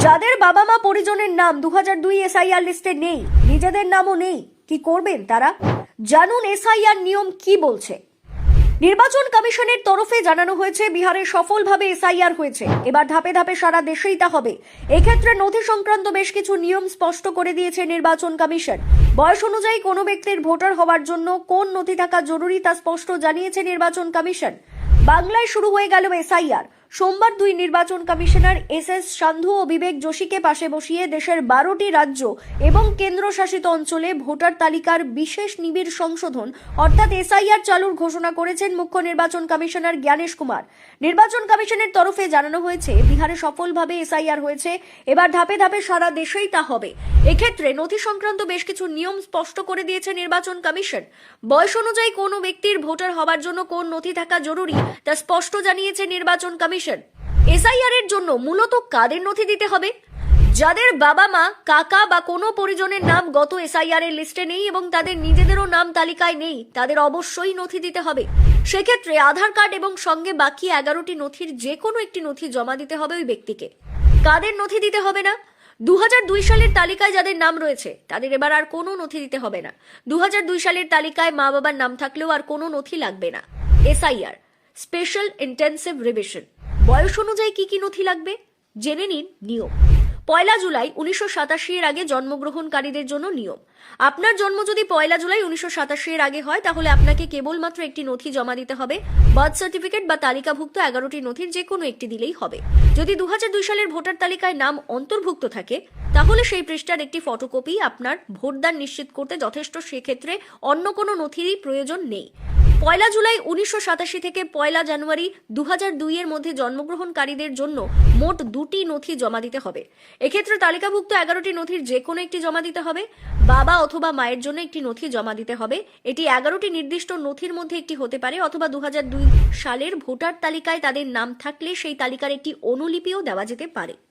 যাদের বাবা মা পরিজনের নাম 2002 এসআইআর লিস্টে নেই, নিজেদের নামও নেই, কি করবেন তারা? জানুন এসআইআর নিয়ম কি বলছে। নির্বাচন কমিশনের তরফে জানানো হয়েছে, বিহারে সফলভাবে এসআইআর হয়েছে, এবার ধাপে ধাপে সারা দেশেই তা হবে। এক্ষেত্রে নথি সংক্রান্ত বেশ কিছু নিয়ম স্পষ্ট করে দিয়েছে নির্বাচন কমিশন। বয়স অনুযায়ী কোনো ব্যক্তির ভোটার হওয়ার জন্য কোন নথি থাকা জরুরি তা স্পষ্ট জানিয়েছে নির্বাচন কমিশন। বাংলায় শুরু হয়ে গেল এসআইআর। সোমবার দুই নির্বাচন কমিশনার এস সান্ধু ও বিবেক যোশীকে পাশে বসিয়ে দেশের 12টি রাজ্য এবং কেন্দ্রশাসিত অঞ্চলে ভোটার তালিকার বিশেষ নিবিড় সংশোধন অর্থাৎ এসআইআর চালুর ঘোষণা করেছেন মুখ্য নির্বাচন কমিশনার জ্ঞানেশ কুমার। নির্বাচন কমিশনের তরফে জানানো হয়েছে, বিহারে সফলভাবে এসআইআর হয়েছে, এবার ধাপে ধাপে সারা দেশেই তা হবে। এক্ষেত্রে নথি সংক্রান্ত বেশ কিছু নিয়ম স্পষ্ট করে দিয়েছে নির্বাচন কমিশন। বয়স অনুযায়ী কোনো ব্যক্তির ভোটার হওয়ার জন্য কোন নথি থাকা জরুরি তা স্পষ্ট জানিয়েছে নির্বাচন কমিশন। এসআইআর এর জন্য মূলত কাদের নথি দিতে হবে? যাদের বাবা মা, কাকা বা কোনো পরিজনের নাম গত এসআইআর এর লিস্টে নেই এবং তাদের নিজেদেরও নাম তালিকায় নেই, তাদের অবশ্যই নথি দিতে হবে। সেক্ষেত্রে আধার কার্ড এবং সঙ্গে বাকি 11টি নথির যে কোনো একটি নথি জমা দিতে হবে ওই ব্যক্তিকে। কাদের নথি দিতে হবে না? 2002 সালের তালিকায় যাদের নাম রয়েছে তাদের এবার আর কোনো নথি দিতে হবে না। 2002 সালের তালিকায় মা বাবার নাম থাকলেও আর কোনো নথি লাগবে না। SIR special intensive revision. বয়স অনুযায়ী কি কি নথি লাগবে জেনে নিন নিয়ম। 1 জুলাই 1987 এর আগে জন্মগ্রহণকারীদের জন্য নিয়ম। আপনার জন্ম যদি 1 জুলাই 1987 এর আগে হয় তাহলে আপনাকে কেবলমাত্র একটি নথি জমা দিতে হবে। বার্থ সার্টিফিকেট বা তালিকাভুক্ত 11টি নথির যে কোনো একটি দিলেই হবে। যদি 2002 সালের ভোটার তালিকায় নাম অন্তর্ভুক্ত থাকে তাহলে সেই পৃষ্ঠার একটি ফটোকপি আপনার ভোটদান নিশ্চিত করতে যথেষ্ট। সেক্ষেত্রে অন্য কোনো নথিরই প্রয়োজন নেই। 1 জুলাই 1987 থেকে 1 জানুয়ারি 2002 এর মধ্যে জন্মগ্রহণকারীদের জন্য মোট 2টি নথি জমা দিতে হবে। এক্ষেত্রে তালিকাভুক্ত 11টি নথির যে কোনো একটি জমা দিতে হবে। বাবা অথবা মায়ের জন্য একটি নথি জমা দিতে হবে। এটি 11টি নির্দিষ্ট নথির মধ্যে একটি হতে পারে, অথবা 2002 সালের ভোটার তালিকায় তাদের নাম থাকলে সেই তালিকার একটি অনুলিপিও দেওয়া যেতে পারে।